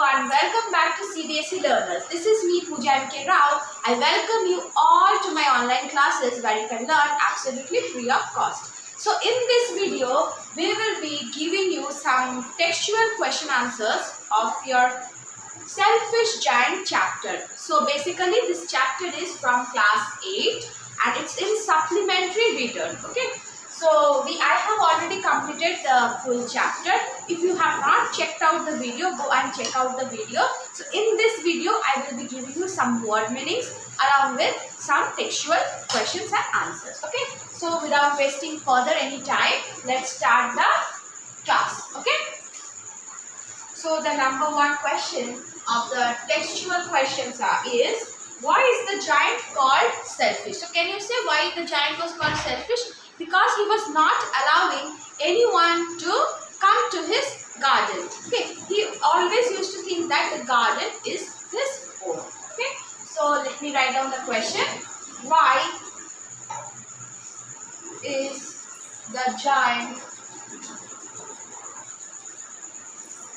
everyone, welcome back to CBSE Learners. This is me Pooja M.K. Rao. I welcome you all to my online classes where you can learn absolutely free of cost. So in this video, we will be giving you some textual question answers of your Selfish Giant chapter. So basically this chapter is from class 8 and it's in supplementary return. Okay. So I have already completed the full chapter. If you have not checked out the video, go and check out the video. So in this video, I will be giving you some word meanings along with some textual questions and answers. Okay. So without wasting further any time, let's start the class. Okay. So the number one question of the textual questions is, why is the giant called selfish? So can you say why the giant was called selfish? Because he was not allowing anyone to come to his garden. Okay, he always used to think that the garden is his own. Okay, so let me write down the question. Why is the giant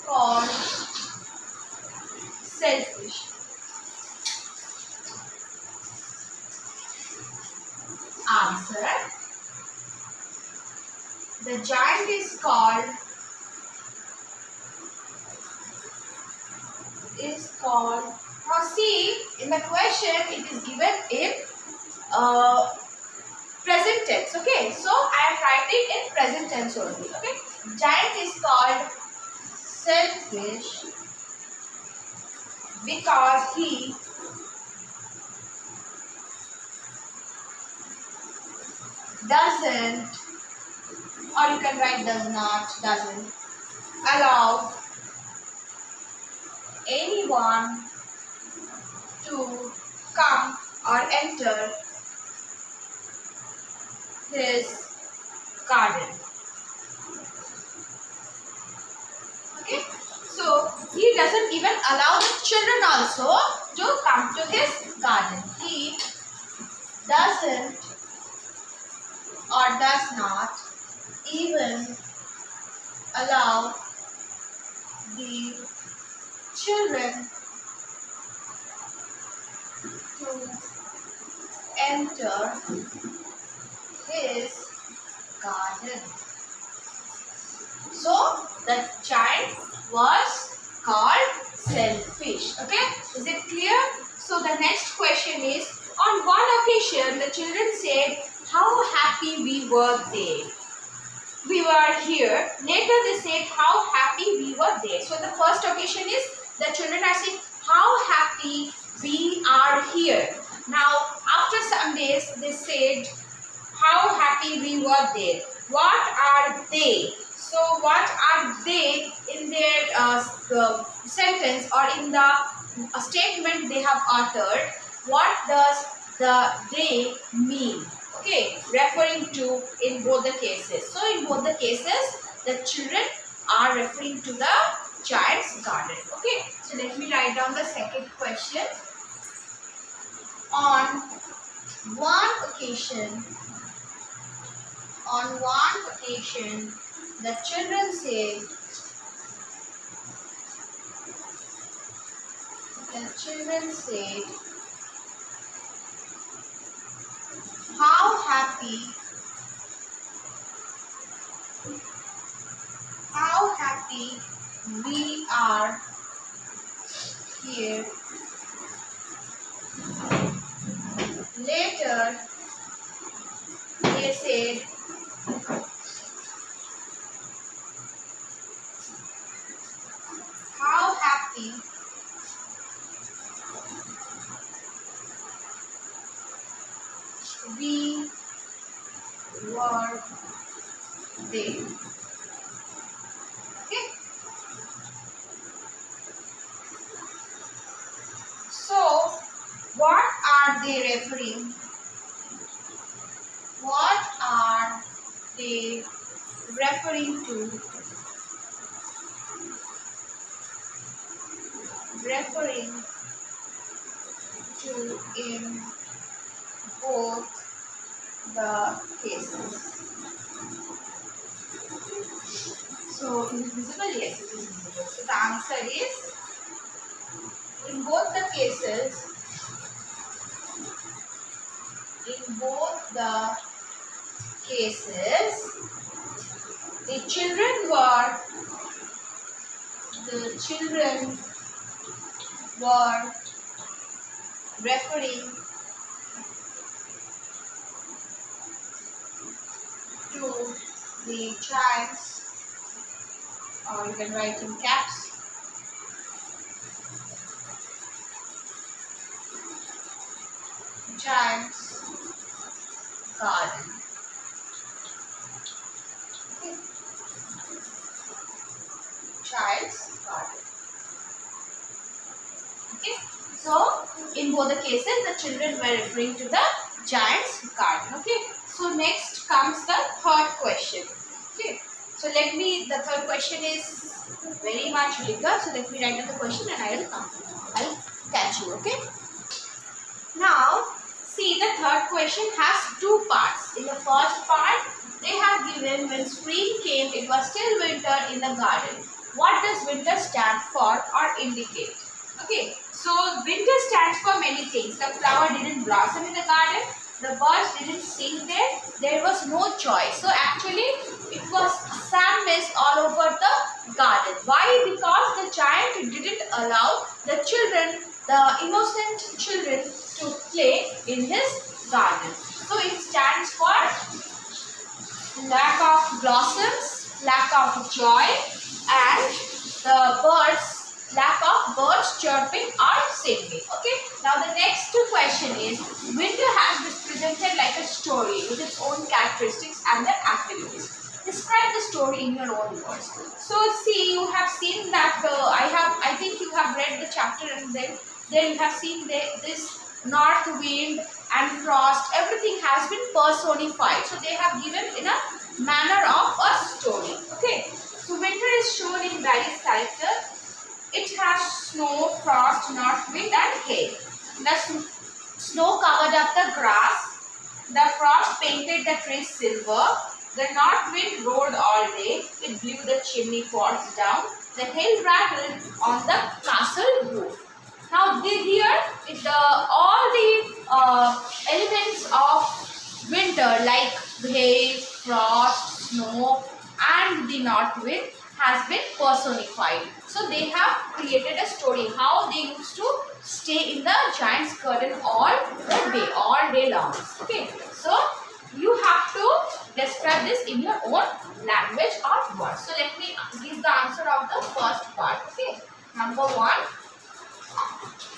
called selfish? Answer. The giant is called now see, in the question it is given in present tense. Okay, so I am writing in present tense only. Okay, giant is called selfish because he doesn't, or you can write doesn't allow anyone to come or enter his garden. Okay, so he doesn't even allow the children also to come to his garden. He doesn't or does not even allow the children to enter his garden. So the child was called selfish. Okay, is it clear? So the next question is, on one occasion the children said, how happy we were there. We were here. Later they said how happy we were there. So the first occasion is the children are saying how happy we are here. Now after some days they said how happy we were there. What are they? So what are they in their sentence or in the statement they have uttered? What does the they mean? Okay, referring to in both the cases. So in both the cases, the children are referring to the child's garden. Okay, so let me write down the second question. On one occasion, the children said, how happy we are here. Later they said how happy we were there. Okay. So, what are they referring? What are they referring to? Referring to in both the cases. So, is it visible? Yes, it is visible. So, the answer is In both the cases, the children were referring to the giants, or you can write in caps, giants garden. Okay. Giants garden. Okay. So in both the cases, the children were referring to the giant's garden. Okay. So next comes the third question. Okay. So the third question is very much bigger. So let me write down the question and I'll catch you. Okay. Now see, the third question has two parts. In the first part, they have given when spring came, it was still winter in the garden. What does winter stand for or indicate? Okay, so winter stands for many things. The flower didn't blossom in the garden. The birds didn't sing there. There was no joy. So actually, it was sadness all over the garden. Why? Because the giant didn't allow the children, the innocent children, to play in his garden. So it stands for lack of blossoms, lack of joy, and lack of birds chirping or singing. Okay. Now the next question is, winter has been presented like a story with its own characteristics and their activities. Describe the story in your own words. So see, you have seen that I think you have read the chapter, and then you have seen this north wind and frost, everything has been personified. So they have given in a manner of a story. Okay. So winter is shown in various characters. It has snow, frost, north wind and hail. The snow covered up the grass. The frost painted the trees silver. The north wind roared all day. It blew the chimney pots down. The hail rattled on the castle roof. Now here, all the elements of winter like hail, frost, snow and the north wind has been personified. So they have created a story how they used to stay in the giant's garden all day long. Okay, so you have to describe this in your own language or words. So let me give the answer of the first part. Okay, number 1.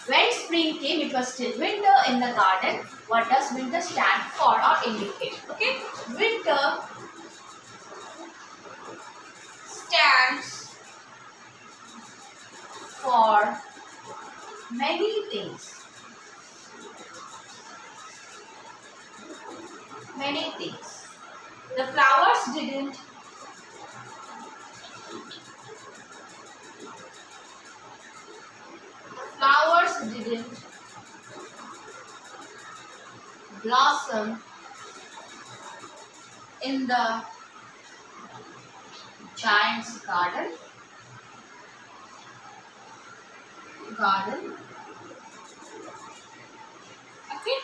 When spring came, it was still winter in the garden. What does winter stand for or indicate? Okay, winter stands for many things. Many things. The flowers didn't blossom in the giant's garden. Okay.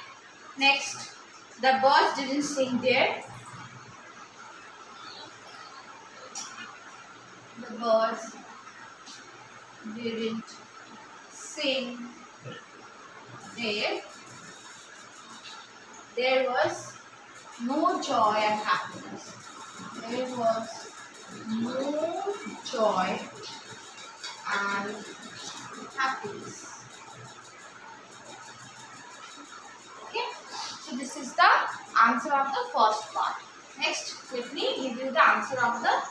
Next, the birds didn't sing there. The birds didn't sing there. There was no joy and happiness. There was no joy and happiness. Okay, so this is the answer of the first part. Next, let me give you the answer of the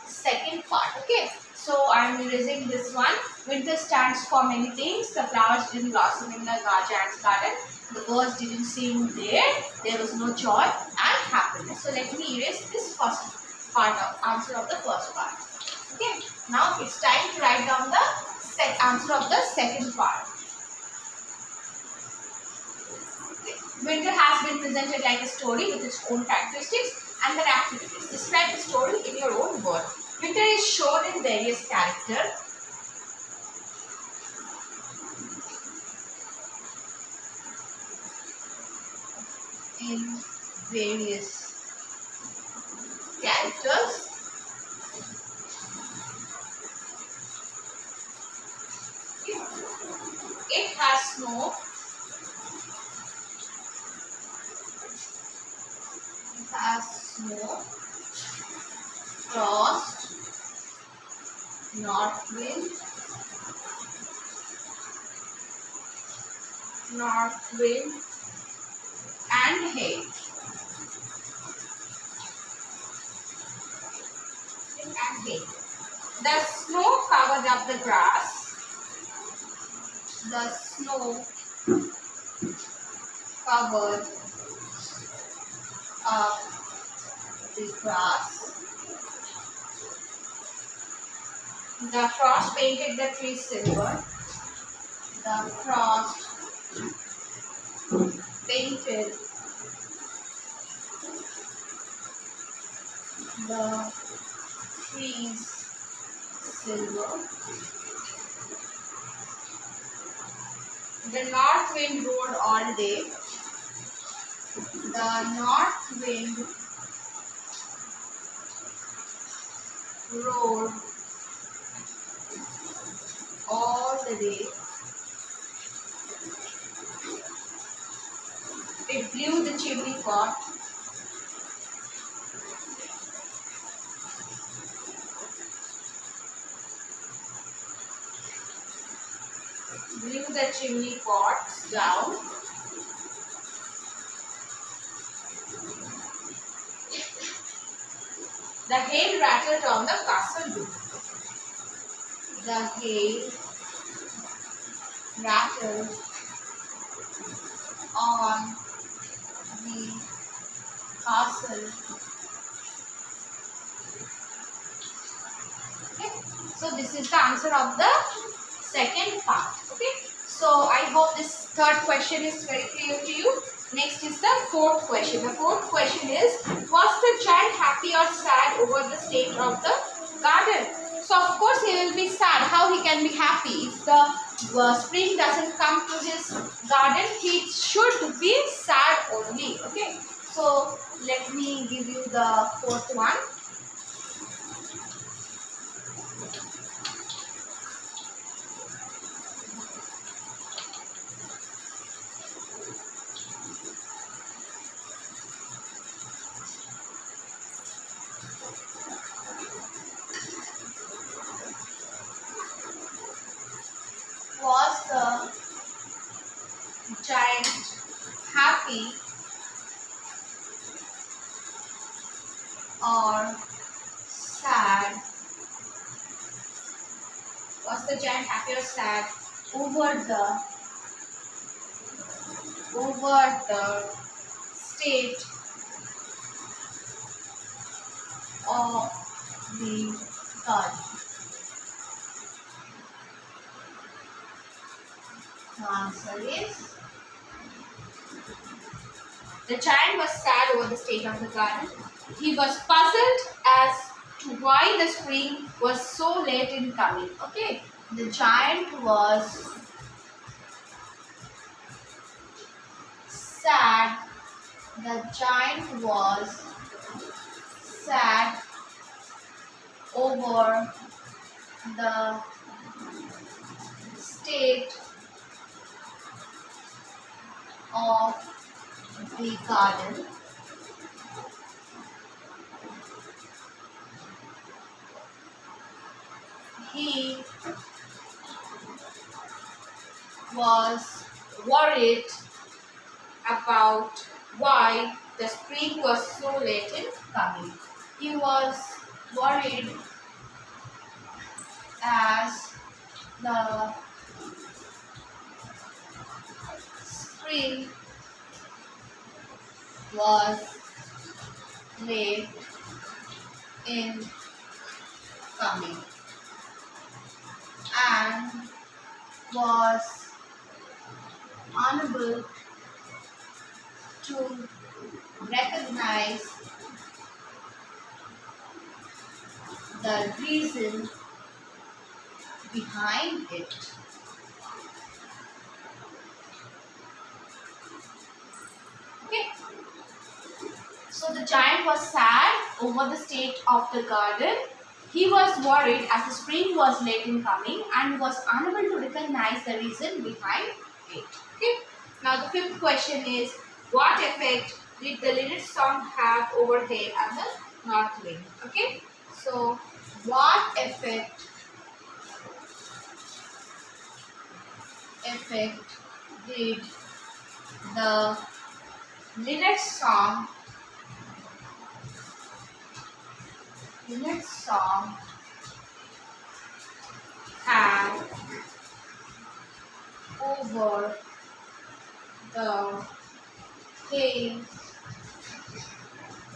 second part. Okay, so I am erasing this one. Winter stands for many things. The flowers didn't blossom in the giant's garden. The birds didn't sing there. There was no joy and happiness. So let me erase this first part of answer of the first part. Okay. Now it's time to write down the answer of the second part. Okay. Winter has been presented like a story with its own characteristics and their activities. Describe the story in your own words. Winter is shown in various characters. in various characters. It has snow. It has snow. Frost. North wind. North wind and hail. And hail. The snow covered up the grass. The snow covered up the grass. The frost painted the trees silver. The frost painted the trees silver. The north wind rode all day. The north wind rode all the day. It blew the chimney pot. Blew the chimney pots down. The hail rattled on the castle roof. The hail rattled on the castle. Okay. So this is the answer of the second part. Okay. So I hope this third question is very clear to you. Next is the fourth question. The fourth question is, was the child happy or sad over the state of the garden? So of course he will be sad. How he can be happy? If the spring doesn't come to his garden, he should be sad only. Okay. So let me give you the fourth one. Was the child happy or sad? Was the child happy or sad over the state of the garden? The answer is, the child was sad over the state of the garden. He was puzzled as to why the spring was so late in coming. Okay, the child was sad. The child was sad over the state of the garden. He was worried about why the spring was so late in coming. He was worried as the spring was late in coming and was unable to recognize the reason behind it. Okay, So the giant was sad over the state of the garden. He was worried as the spring was late in coming and was unable to recognize the reason behind it. Okay. Now the fifth question is, what effect did the lyric song have over hail and the north wind? Okay. So what effect did the lyric song have over the hail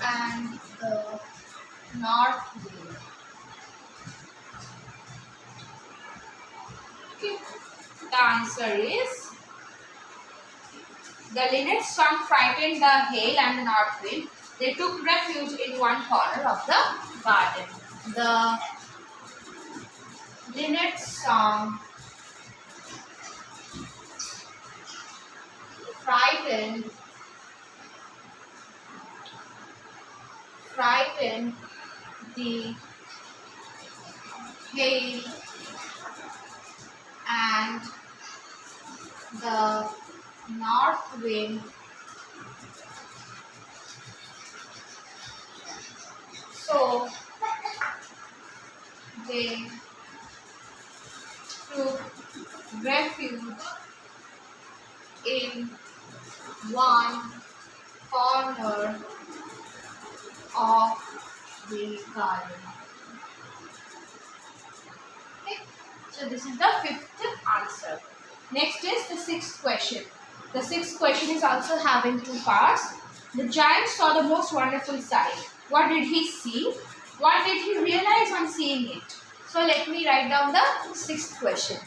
and the north wind? Okay. The answer is, the linnets song frightened the hail and the north wind. They took refuge in one corner of the garden. The linnet song frightened the hail and the north wind. So they took refuge in one corner of the garden. Okay. So this is the fifth answer. Next is the sixth question. The sixth question is also having two parts. The giant saw the most wonderful sight. What did he see? What did he realize on seeing it? So let me write down the sixth question.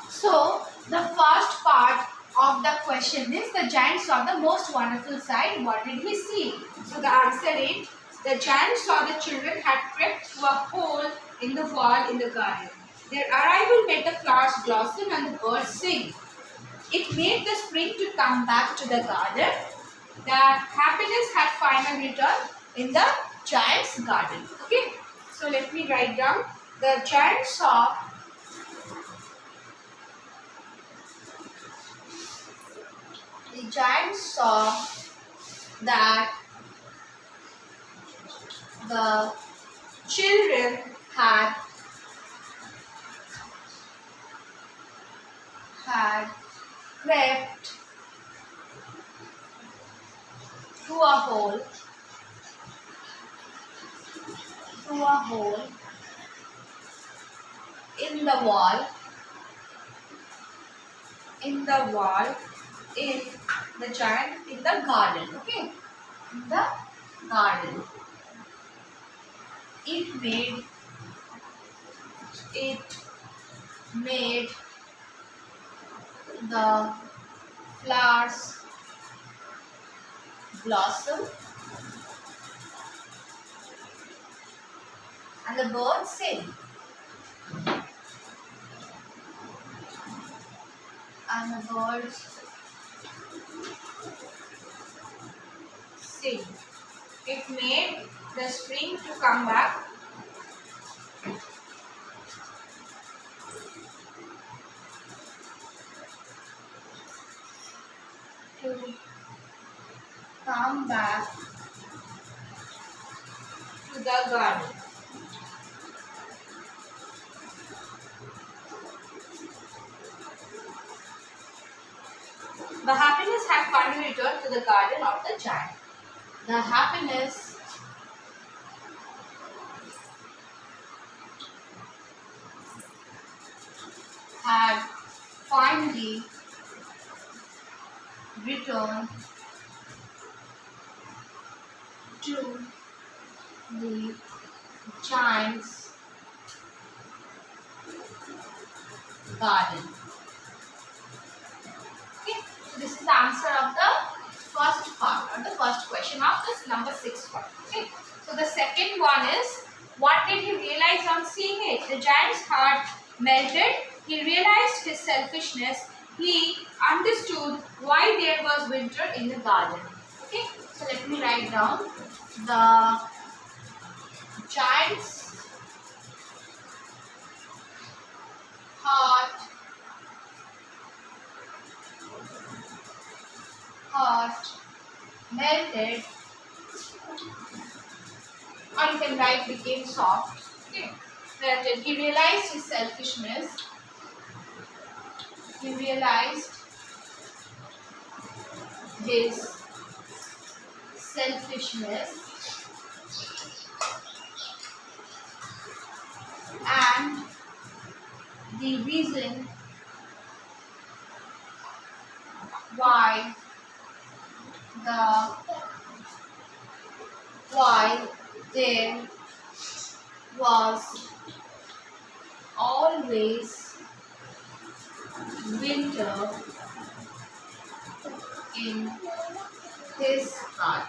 So the first part of the question is, the giant saw the most wonderful sight. What did he see? So the answer is, the giant saw the children had crept through a hole in the wall in the garden. Their arrival made the flowers blossom and the birds sing. It made the spring to come back to the garden. The happiness had finally returned in the giant's garden. Okay, so let me write down. The giant saw that the children had crept through a hole in the wall in the garden. Okay, in the garden. It made the flowers blossom and the birds sing. It made the spring to come back to the garden. The happiness had finally returned to the garden of the giant. The happiness had finally returned to the giant's garden. Okay, so this is the answer of the first part, or the first question of this number 6 part. Okay, so the second one is, what did he realize on seeing it? The giant's heart melted. He realized his selfishness. He understood why there was winter in the garden. Okay, So let me write down the child's heart melted, or you can write became soft. Okay. Melted. He realized his selfishness. He realized his selfishness and the reason why there was always winter in his heart.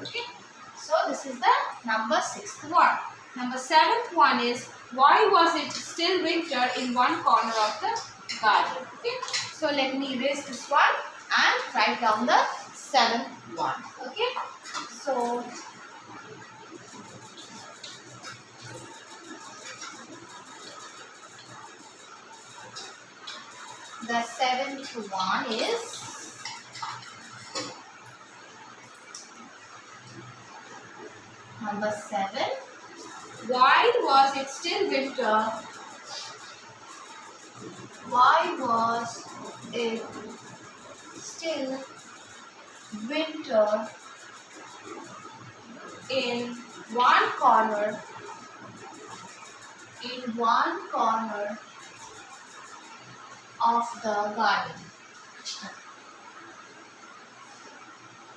Okay, so this is the number 6th one. Number 7th one is, why was it still winter in one corner of the garden? Okay, so let me erase this one and write down the 7th one. Okay, so the 7th one is, number 7. Why was it still winter? Why was it still winter in one corner of the garden?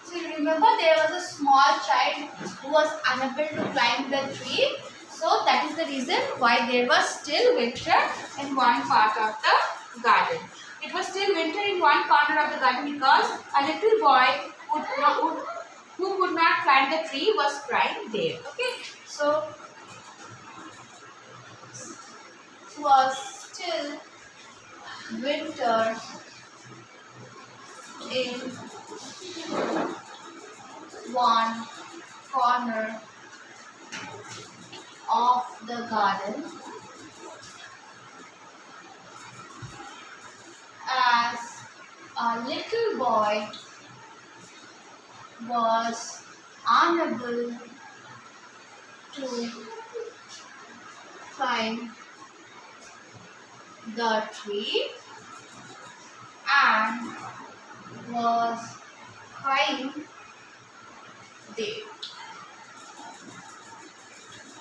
So you remember there was a small child who was unable to climb the tree. So that is the reason why there was still winter in one part of the garden. It was still winter in one corner of the garden because a little boy who could not climb the tree was crying there. Okay, so it was still winter in one corner of the garden as a little boy was unable to climb the tree and was crying there.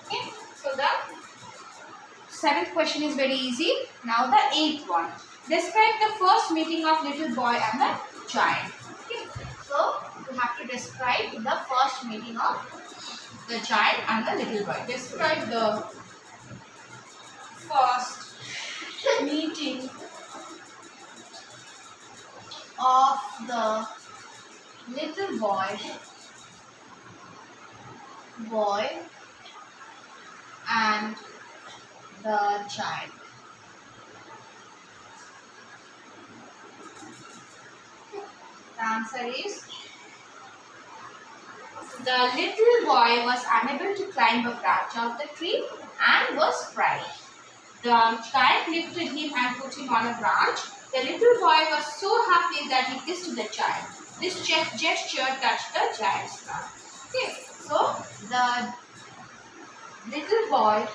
Okay, so the 7th question is very easy. Now the 8th one. Describe the first meeting of little boy and the giant. Okay, so you have to describe the first meeting of the giant and the little boy. Describe the first meeting of the little boy and the giant. The answer is, the little boy was unable to climb a branch of the tree and was crying. The giant lifted him and put him on a branch. The little boy was so happy that he kissed the giant. This gesture touched the giant's heart. Okay, so the little boy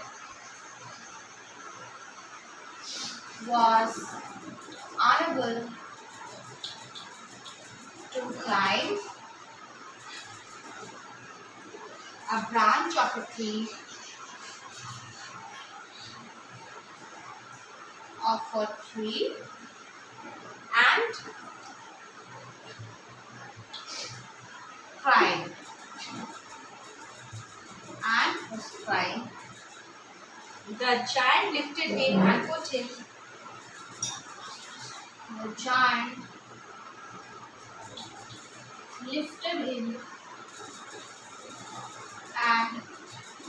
was unable to climb a branch of a tree and was crying. The giant lifted him and put him. The giant lifted him and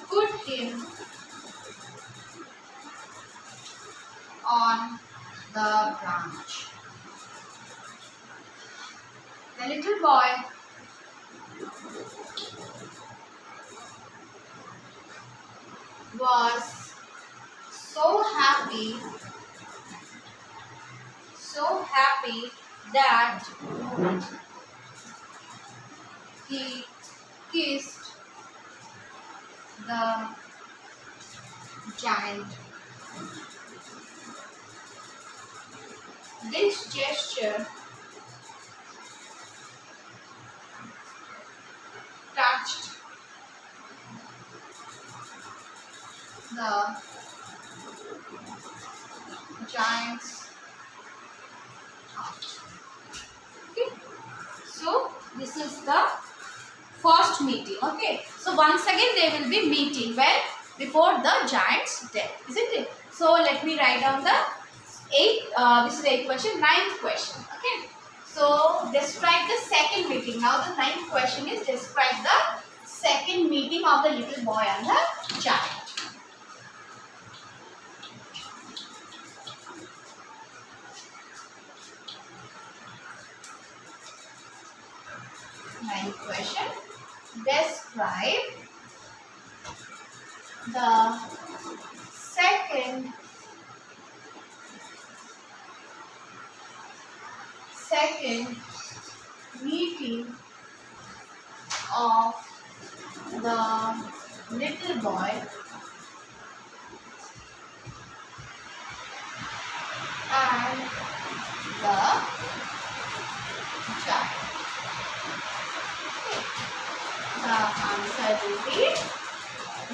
put him on the branch. The little boy was so happy that he kissed the giant. This gesture touched the giant's heart. Okay, so this is the first meeting. Okay, so once again they will be meeting when before the giant's death, isn't it? So let me write down the this is the 8th question, 9th question. Okay, so describe the second meeting. Now the 9th question is describe the second meeting of the little boy and the giant. Ninth question. Describe the second meeting of the little boy and the giant. The answer will be,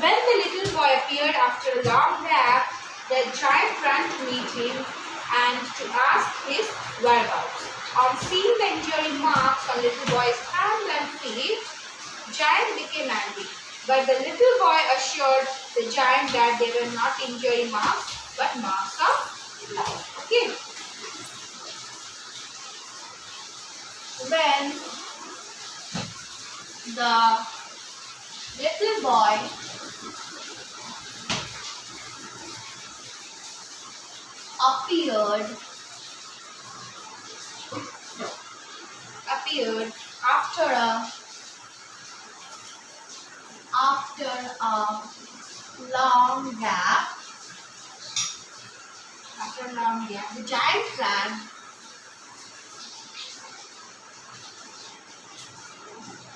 when the little boy appeared after a long gap, the giant ran to meet him and to ask his whereabouts. On seeing the injury marks on little boy's hands and feet, giant became angry. But the little boy assured the giant that they were not injury marks but marks of love. Okay. When the little boy appeared after a long gap. The giant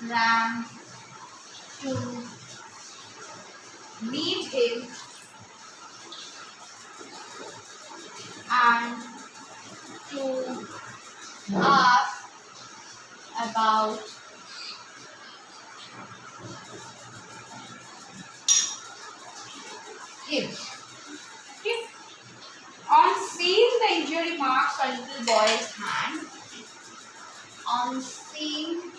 ran to meet him and to ask about him. Okay. On seeing the injury marks on little boy's hand, on seeing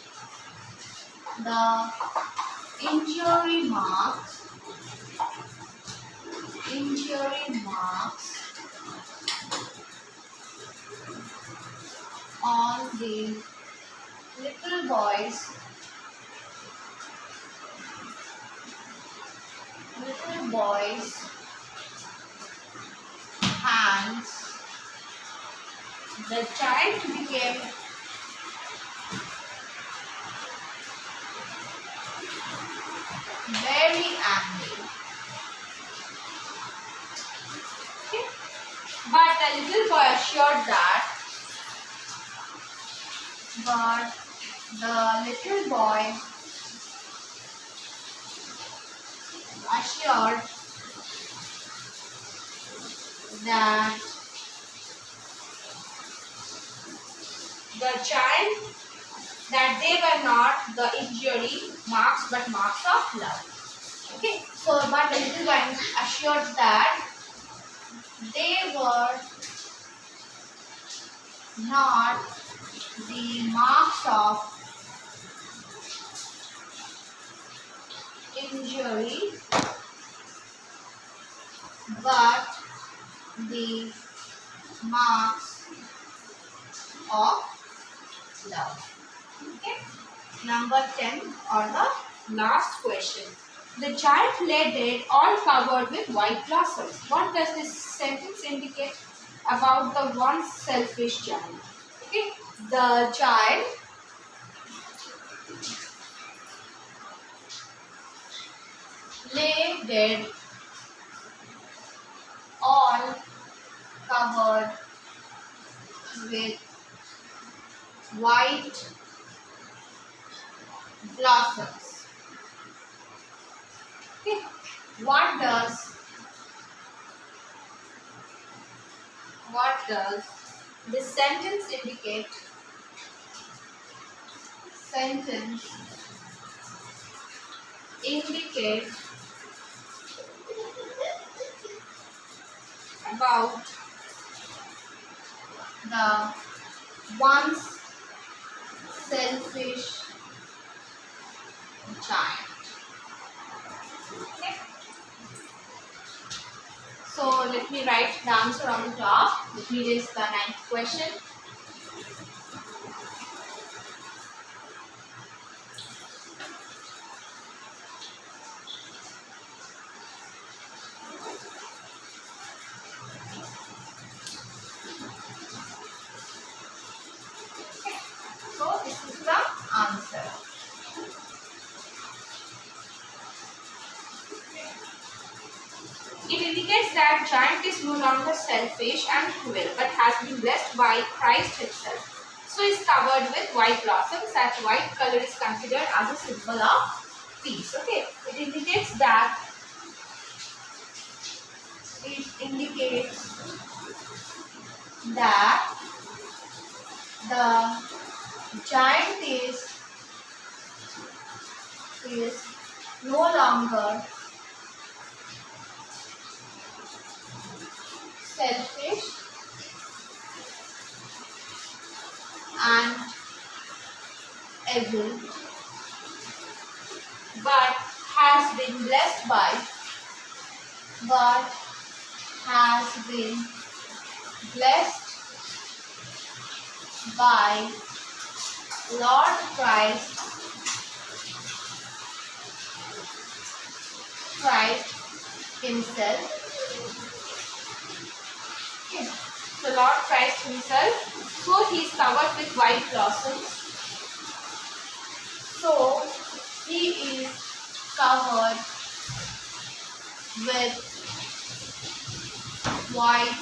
the injury marks on the little boy's hands, the giant became very angry. Okay. But the little boy assured that the giant, that they were not the injury marks but marks of love. Okay, so but the little boy assured that they were not the marks of injury but the marks of love. Okay. Number 10 or the last question. The giant lay dead, all covered with white blossoms. What does this sentence indicate about the once selfish giant? Okay. The giant lay dead, all covered with white blossoms. Okay. What does this sentence indicate? Sentence indicate about the once selfish giant. Okay. So let me write the answer on the top. Let me raise the 9th question. So this is the answer. It indicates that giant is no longer selfish and cruel, but has been blessed by Christ himself. So is covered with white blossoms. That white color is considered as a symbol of peace. Okay. It indicates that the giant is no longer selfish and evil, but has been blessed by Lord Christ himself. Okay. So Lord Christ himself. So he is covered with white blossoms. So he is covered with white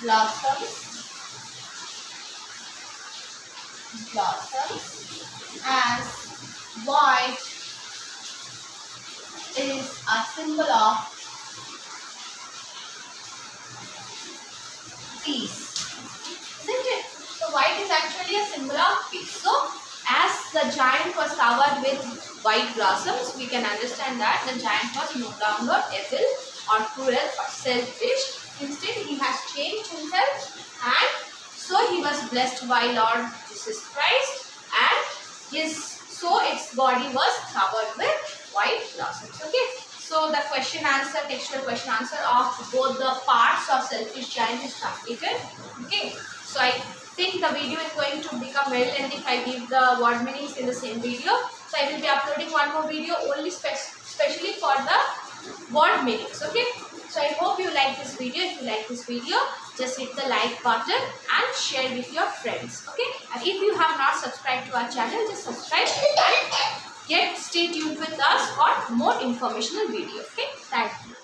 blossoms, as white is a symbol of peace, isn't it? So white is actually a symbol of peace. So as the giant was covered with white blossoms, we can understand that the giant was no longer evil or cruel or selfish. Instead, he has changed himself, and so he was blessed by Lord Jesus Christ, and its body was covered with white blossoms. Okay. So the question answer, textual question answer of both the parts of selfish giant is completed. Okay. So I think the video is going to become very lengthy if I give the word meanings in the same video. So I will be uploading one more video only specially for the word meanings. Okay. So I hope you like this video. If you like this video, just hit the like button and share with your friends. Okay. And if you have not subscribed to our channel, just subscribe and stay tuned with us for more informational videos. Okay. Thank you.